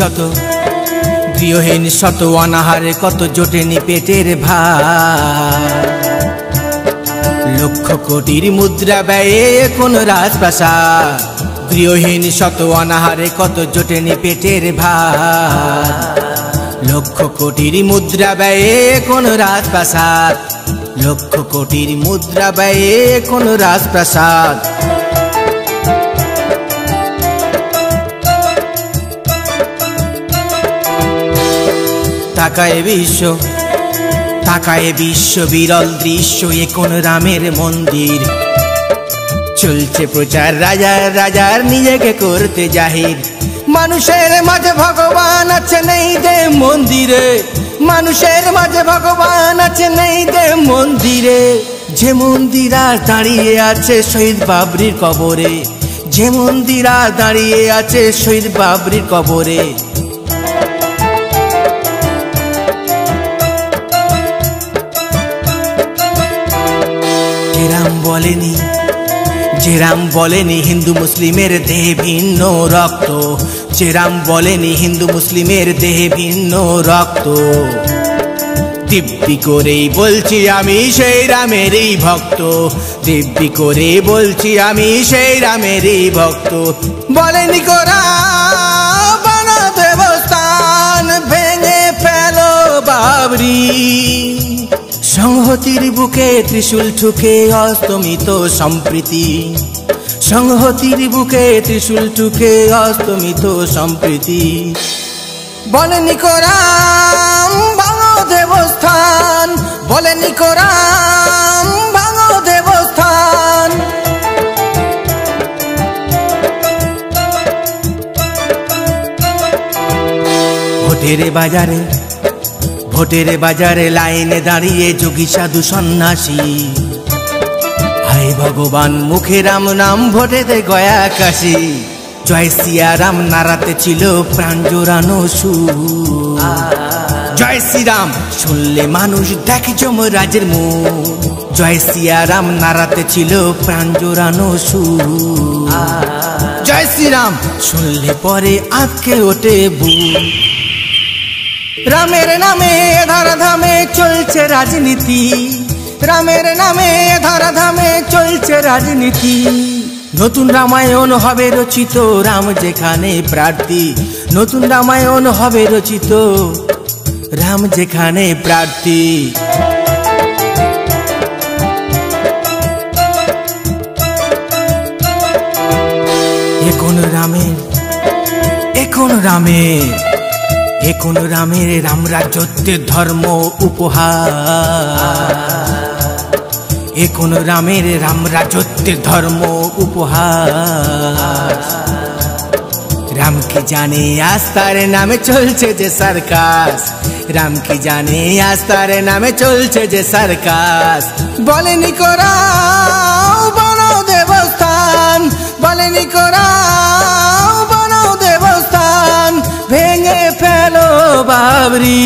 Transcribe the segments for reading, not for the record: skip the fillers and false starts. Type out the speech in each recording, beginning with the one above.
শত গৃহহীন শত অনাহারে কত জোটেনি পেটের ভার। লক্ষ কোটির মুদ্রা ব্যয়ে কোন রাজপ্রাসাদ, গৃহহীন শত অনাহারে কত জোটেনি পেটের ভার। লক্ষ কোটির মুদ্রা ব্যয়ে কোন রাজপ্রাসাদ, লক্ষ কোটির মুদ্রা ব্যয়ে কোন রাজপ্রাসাদ। তাকায় বিশ্ব বিরল দৃশ্য, এ কোন রামের মন্দির। চলছে প্রচার রাজার রাজার নিজেকে করতে জাহির। মানুষের মাঝে ভগবান আছে নেই দে মন্দিরে, মানুষের মাঝে ভগবান আছে নেই দে মন্দিরে। যে মন্দির আর দাঁড়িয়ে আছে শহীদ বাবরির কবরে, যে মন্দির আর দাঁড়িয়ে আছে শহীদ বাবরির কবরে। যে রাম বলেনি হিন্দু মুসলিমের দেহে ভিন্ন রক্ত, যে রাম বলেনি হিন্দু মুসলিমের দেহে ভিন্ন রক্ত। দিব্যি করেই বলছি আমি সেই রামেরই ভক্ত, দিব্যি করে বলছি আমি সেই রামেরই ভক্ত। বলেনি কোরআন বানা দেবস্থান, ভেঙে ফেলো বাবরি। সংহতির বুকে ত্রিশূল ঠুকে অস্তমিত সম্প্রীতি, সংহতির বুকে ত্রিশূল ঠুকে অস্তমিত সম্প্রীতি। বলেনি কোরআন ভাঙো দেবস্থান, বলেনি কোরআন ভাঙো দেবস্থান। ভোটের বাজারে লাইনে দাঁড়িয়ে যোগী সাধু সন্ন্যাসী। হায় ভগবান মুখে রাম নাম ভোটেতে গয়া কাশি। জয় সিয়া রাম নারাতে ছিল প্রাণ জোড়ানো সুর। জয় শ্রীরাম শুনলে মানুষ দেখে যমরাজের মুখ। জয় সিয়া রাম নারাতে ছিল প্রাণ জোড়ানো সুর। জয় শ্রীরাম শুনলে পরে আঁতকে ওঠে বুক। রামের নামে ধরাধামে চলছে রাজনীতি, রামের নামে ধরাধামে চলছে রাজনীতি। নতুন রামায়ণ হবে রচিত রাম যেখানে প্রার্থী, নতুন রামায়ণ হবে রচিত রাম যেখানে প্রার্থী। এখন রামের রাম রাজত্বের ধর্ম উপহার, এখন রামের রাম রাজত্বের ধর্ম উপহার। রাম কি জানে আস্থার নামে চলছে যে সার্কাস, রাম কি জানে আস্থার নামে চলছে যে সার্কাস। বলেনি কোরআন বানাও দেবস্থান, বলেনি কোরআন বানাও দেবস্থান। ভেঙে ফেলো বাবরি।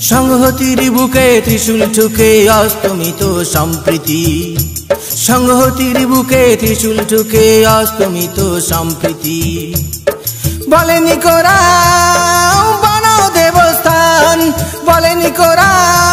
সংহতির বুকে ত্রিশূল ঠুকে অস্তমিত সম্প্রীতি, সংহতির বুকে ত্রিশূল ঠুকে অস্তমিত সম্প্রীতি। বলেনি কোরআন বানাও দেবস্থান, বলেনি কোরআন